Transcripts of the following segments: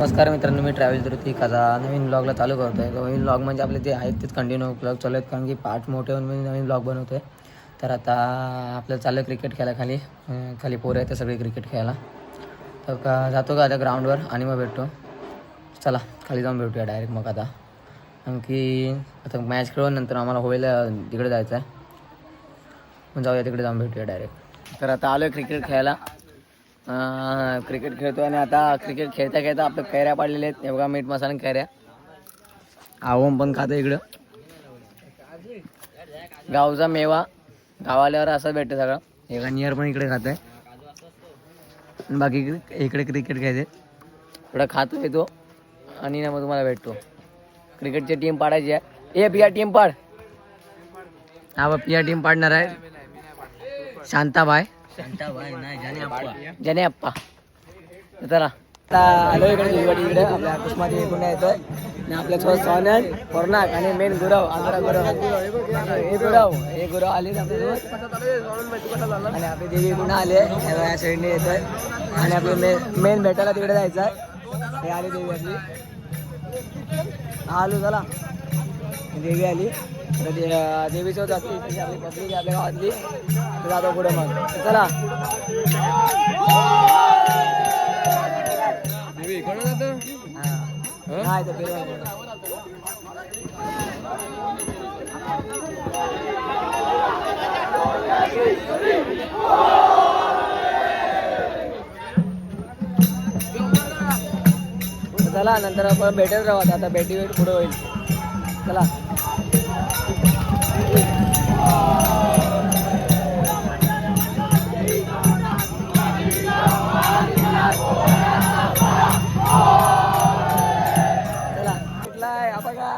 नमस्कार मित्रांनो, मी ट्रॅव्हल ऋतिक आता नवीन ब्लॉगला चालू करतो आहे. नवीन ब्लॉग म्हणजे आपले जे आहेत तेच कंटिन्यू ब्लॉग चालू आहेत, कारण की पार्ट मोठे होऊन मी नवीन ब्लॉग बनवतो आहे. तर आता आपल्याला चाललं क्रिकेट खेळायला. खाली पोरं आहेत सगळे क्रिकेट खेळायला. तर जातो का आता ग्राउंडवर आणि मग भेटतो. चला खाली जाऊन भेटूया डायरेक्ट मग आता, कारण की आता मॅच खेळून नंतर आम्हाला होईल तिकडे जायचं आहे. मग जाऊया तिकडे जाऊन भेटूया डायरेक्ट. तर आता आलो आहे क्रिकेट खेळायला. क्रिकेट खेळतो आणि आता क्रिकेट खेळता खेळता आपल्या कैऱ्या पाडलेल्या आहेत. हे बघा, मीठ मसाला कैऱ्या. आवम पण खातो इकडं. गावचा मेवा गावाल्यावर असं भेटतं सगळं. एका नियर पण इकडे खात आहे. बाकी इकडे क्रिकेट खेळते थोडा खातो येतो आणि मग तुम्हाला भेटतो. क्रिकेटची टीम पाडायची आहे. पिया टीम पाड. हा बा, पिया टीम पाडणार आहे. शांताबाई जने अप्पा. चला आता आलो इकडे इकडे आपल्या कुसमाची इकडून येतोय आणि आपल्यासोबत सोनल कोरनाक आणि मेन गुरव हे गुरव आले आपल्यासोबत. आणि आपली देवी इकडून आले या साईडने येतोय आणि आपले मेन भेटायला तिकडे जायचं आहे. हे आली देवी आपली. आलो चला, देवी आली. देवीचं जाते आपली पत्रिका आपल्या गावातली. जातो पुढे मग. चला नाही तर चला नंतर आपण भेटत राहू. आता भेटी पुढे होईल. चला भेटलाय बघा,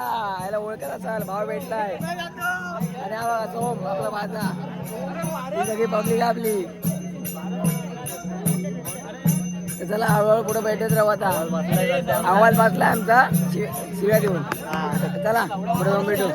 याला ओळखत असाल, भाव भेटलाय. आणि हा बघा सोम आपला भाचा. ही सगळी पब्लिक आपली. चला हळूहळू पुढे भेटत राहू. आता आवाज वाचलाय आमचा शिव्या देऊन. चला पुढे जाऊन भेटू.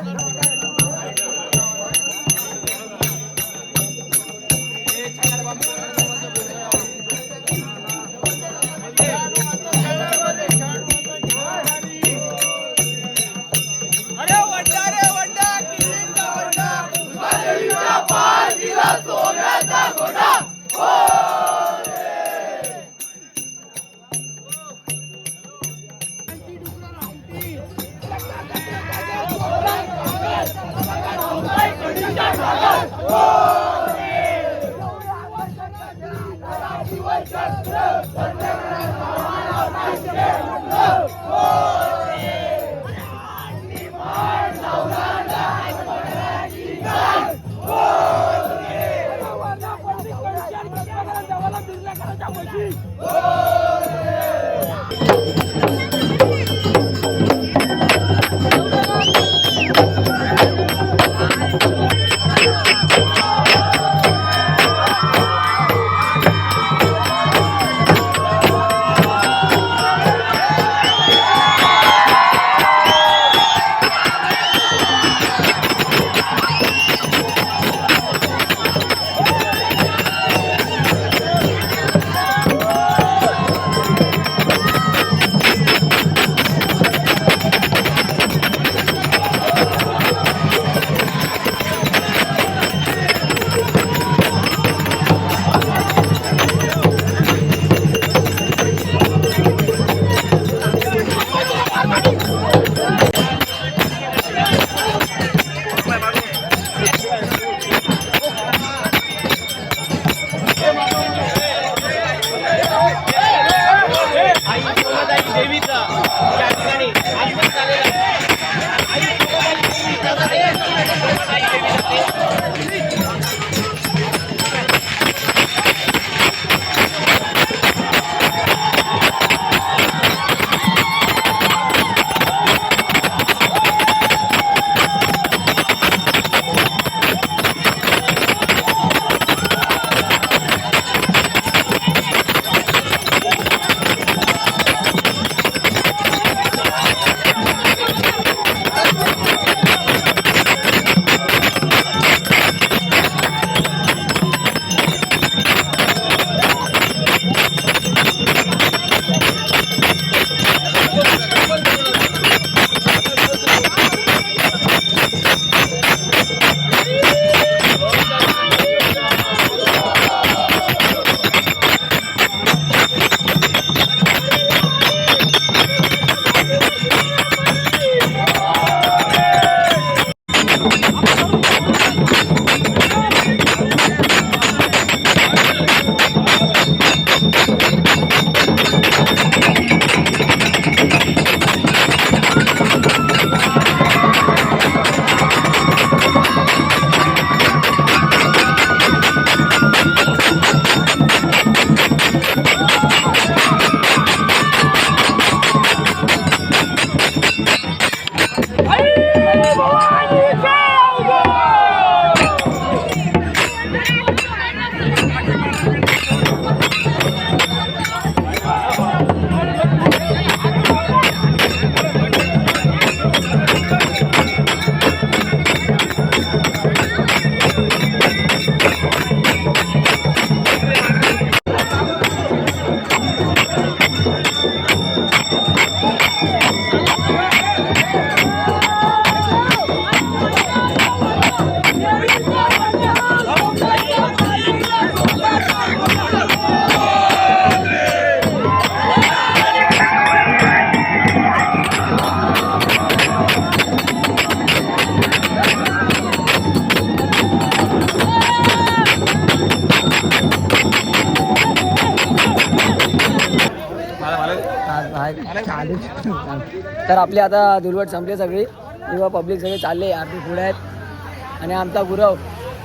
तर आपली आता दुर्वट संपली सगळी किंवा पब्लिक सगळे चालले आरती पुढे आहेत आणि आमचा गुरव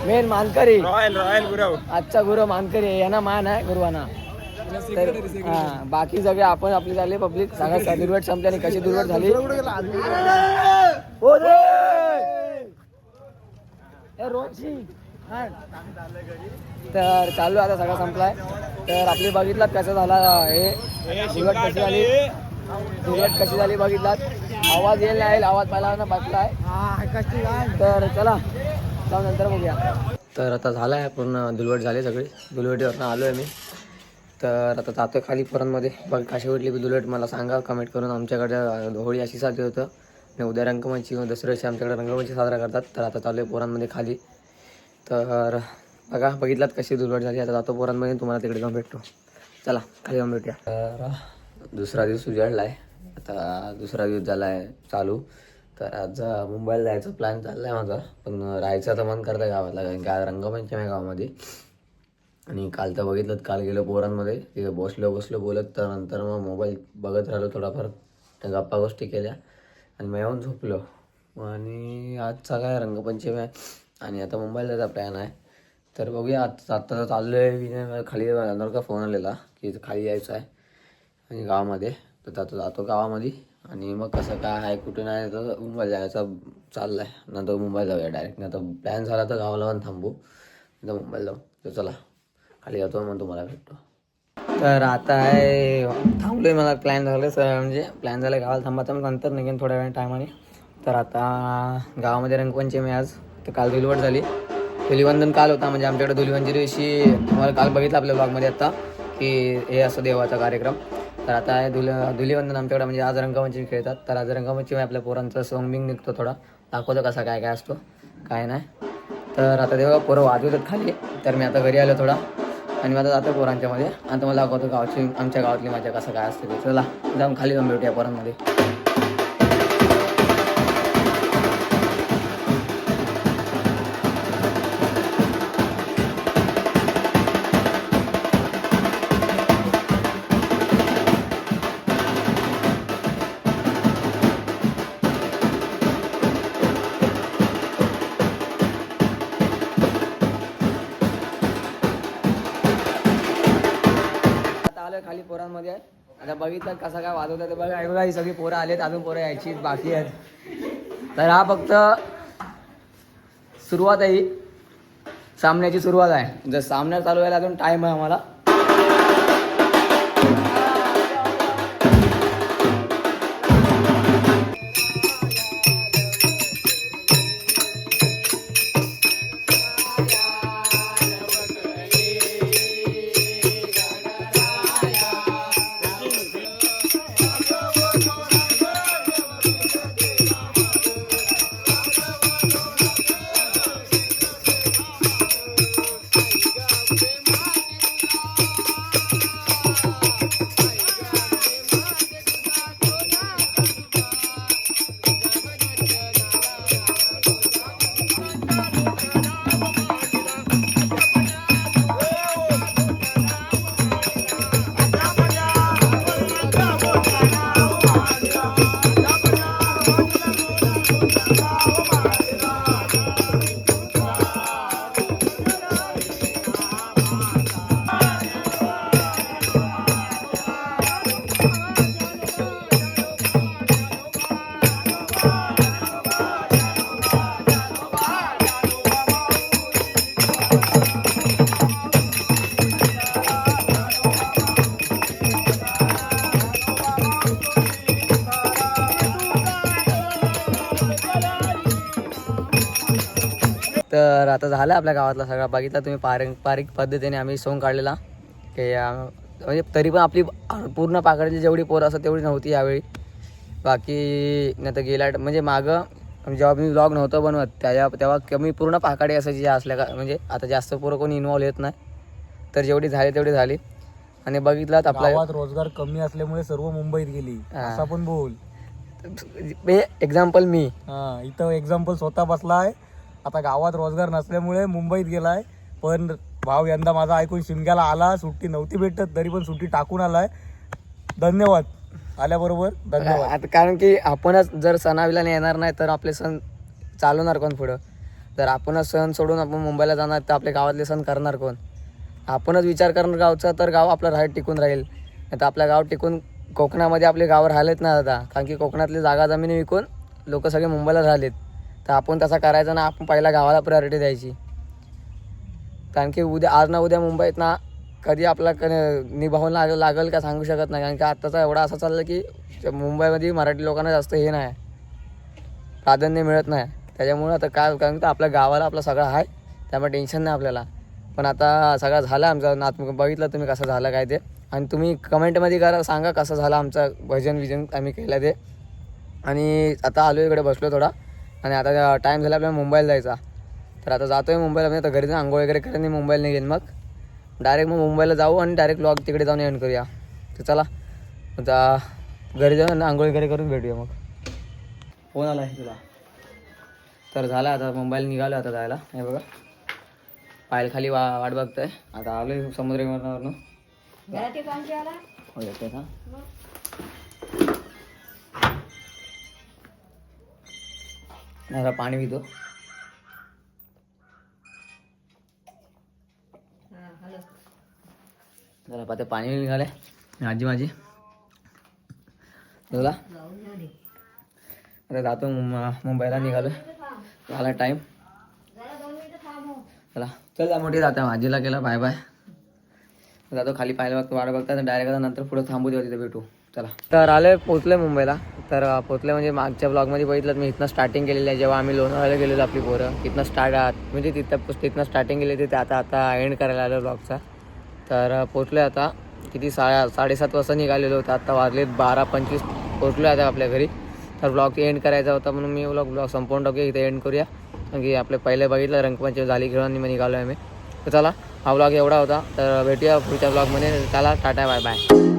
मेन मानकरी रॉयल गुरव आजचा गुरव मानकरी यांना मान आहे गुरुवांना. तर हां बाकी सगळे आपण आपली चालले पब्लिक सगळ्यात दुर्वट संपली आणि कशी दुर्वट झाली तर चालू आता सगळा संपलाय. तर आपली बघितलात कसं झाला हे दुर्वट कशी झाली बघितलात. आवाज येईल नाही येईल आवाज पहिला बसलाय. तर चला जाऊ नंतर बघूया. तर आता झाला आहे पूर्ण दुलवट झाली सगळी. दुलवटीवरनं आलो आहे मी. तर आता जातो खाली पोरांमध्ये. बघ कशी वाटली दुलवट मला सांगा कमेंट करून. आमच्याकडे होळी अशी साजरी होतं आणि उद्या रंगमंची व दसऱ्या दिवशी आमच्याकडे रंगमंची साजरा करतात. तर आता चालू आहे पोरांमध्ये खाली. तर बघा बघितलात कशी दुलवट झाली. आता जातो पोरांमध्ये तुम्हाला तिकडे जाऊन भेटतो. चला खाली जाऊन भेटूया. तर दुसरा दिवस उजाडला आहे. आता दुसरा दिवस झाला आहे चालू. तर आज मुंबईला जायचं प्लॅन चालला आहे माझा. पण राहायचं तर मन करतं आहे गावाला कारण की आज रंगमंचमी आहे गावामध्ये. आणि काल तर बघितलं काल गेलो पोरांमध्ये तिथे बसलो बोलत. तर नंतर मग मोबाईल बघत राहिलो थोडाफार त्या गप्पा गोष्टी केल्या आणि मग येऊन झोपलो. आणि आजचा काय रंगपंचमी आहे आणि आता मुंबईला जायचा प्लॅन आहे. तर बघूया आता तर चाललो आहे. खाली जाणार का फोन आलेला की खाली यायचं आहे आणि गावामध्ये. तर आता जातो गावामध्ये आणि मग कसं काय आहे कुठे नाही तर मुंबईला जायचं चाललं आहे. नंतर मुंबईला जाऊया डायरेक्ट. नाही तर प्लॅन झाला तर गावाला पण थांबू नाही तर मुंबईला जाऊ. तर चला खाली जातो मग तुम्हाला भेटतो. तर आता आहे थांबलो आहे. मला प्लॅन झालं म्हणजे प्लॅन झालं गावाला थांबायचं मग नंतर निघेन थोड्या वेळ टायमाने. तर आता गावामध्ये रंगपंचमी आज. तर काल धुलीवट झाली. धुलीवंदन काल होता म्हणजे आमच्याकडे धुलीवंदन दिवशी तुम्हाला काल बघितलं आपल्या ब्लॉगमध्ये आता की हे असं देवाचा कार्यक्रम. तर आता आहे धुलीवंदन आमच्याकडे म्हणजे आज रंगपंचमी खेळतात. तर आज रंगपंचमी आपल्या पोरांचा सॉंग बिंग निघतो थोडा दाखवतो कसा काय काय असतो काय नाही. तर आता तेव्हा पोरं वाजवतात खाली. तर मी आता घरी आलो थोडा आणि माझा जातो पोरांच्यामध्ये. आता मला दाखवतो गावची आमच्या गावातली माझ्या कसं काय असतं ते. चला जाऊन खाली जाऊन भेटूया पोरांमध्ये. खाली पोरांमध्ये आता बघितलं कसा काय वाजवतात ते बघा. बघा ही सगळी पोरं आलेत अजून पोरं यायची बाकी आहेत. तर हा फक्त सुरुवात आहे ही सामन्याची सुरुवात आहे. जर सामना चालू व्हायला अजून टाईम आहे आम्हाला. तर आता झालं आपल्या गावातला सगळा बघितला तुम्ही. पारंपरिक पद्धतीने आम्ही सोंग काढलेला की म्हणजे तरी पण आपली पूर्ण पाकळीची जेवढी पोरं असतात तेवढी नव्हती यावेळी. बाकी नाही तर गेल्या म्हणजे मागं जेव्हा मी व्लॉग नव्हतं बनवत तेव्हा कमी पूर्ण पाकाडी असायची असल्या का म्हणजे आता जास्त पोरं कोणी इन्व्हॉल्व येत नाही. तर जेवढी झाली तेवढी झाली. आणि बघितलात आपल्या गावात रोजगार कमी असल्यामुळे सर्व मुंबईत गेली असं पण बोल. एक्झाम्पल मी इथं एक्झाम्पल स्वतः बसलाय. आता गावात रोजगार नसल्यामुळे मुंबईत गेलाय. पण भाव यंदा माझा ऐकून शिमग्याला आला. सुट्टी नव्हती भेटत तरी पण सुट्टी टाकून आलाय. धन्यवाद. आल्याबरोबर धन्यवाद. आता कारण की आपणच जर सणाविला येणार नाही तर आपले सण चालवणार कोण पुढं? जर आपणच सण सोडून आपण मुंबईला जाणार तर आपले गावातले सण करणार कोण? आपणच विचार करणार गावचा तर गाव आपलं टिकून राहील. नाही तर आपलं गाव टिकून कोकणामध्ये आपले गाव राहिलेत ना दादा, कारण की कोकणातली जागा जमिनी विकून लोक सगळे मुंबईला राहिलेत. तर आपण तसा करायचा ना, आपण पहिला गावाला प्रायोरिटी द्यायची. कारण की आज ना उद्या मुंबईत ना कधी आपला निभावून लागेल का सांगू शकत नाही. कारण की आत्ताचा एवढा असं चाललं की मुंबईमध्ये मराठी लोकांना जास्त हे नाही, प्राधान्य मिळत नाही. त्याच्यामुळं आता काय, कारण की आपल्या गावाला आपलं सगळं आहे, त्यामुळे टेन्शन नाही आपल्याला. पण आता सगळं झालं आमचं नात, बघितलं तुम्ही कसं झालं काय ते. आणि तुम्ही कमेंटमध्ये सांगा कसं झालं आमचं भजन आम्ही केलं ते. आणि आता आलो इकडे बसलो थोडा, आणि आता टाईम झाला आपल्याला मुंबईला जायचा. तर आता जातो आहे मुंबईला. म्हणजे आता घरी जाऊन आंघोळ वगैरे करेन, मुंबईला निघेन. मग डायरेक्ट मुंबईला जाऊ आणि डायरेक्ट व्लॉग तिकडे जाऊन एंड करूया. तर चला आता घरी जाऊन आंघोळ वगैरे करून भेटूया. मग फोन आला आहे तुला. तर झालं आता मुंबईला निघालो आता जायला. हे बघा पायल खाली वाट बघतोय. आता आलो आहे समुद्र किनाऱ्यावरून. हो येते का? जरा पाणी पितो. जरा पाते पाणी निघाले आजी माझी. बोला आता जातो मुंबईला निघालो. झाला टाईम. चला चल जा मोठी जाता. आजीला केला बाय बाय. जातो खाली पाहायला बघतो, वाट बघता डायरेक्ट नंतर पुढे थांबू देऊ, तिथे भेटू. चला तर आले, पोचले मुंबईला. तर पोचले म्हणजे मागच्या ब्लॉगमध्ये बघितलं मी, इथनं स्टार्टिंग केलेली आहे. जेव्हा आम्ही लोणावळ्याला गेलेलो आपली पोरं, तिथनं म्हणजे तिथनं स्टार्टिंग केली होती. ते आता एंड करायला आलो ब्लॉगचा. तर पोचलो आता किती 7:30 वाजता निघालेलो होतं. आता वाजलेत 12:25. पोचलो आता आपल्या घरी. तर ब्लॉग एंड करायचा होता म्हणून मी ब्लॉग संपवून टाकूया, इथे एंड करूया. कारण की आपले पहिले बघितलं रंगपंचमी झाली खेळून मग निघालो आहे मी. तर चला हा ब्लॉग एवढा होता. तर भेटूया पुढच्या ब्लॉगमध्ये. चला टाटा बाय बाय.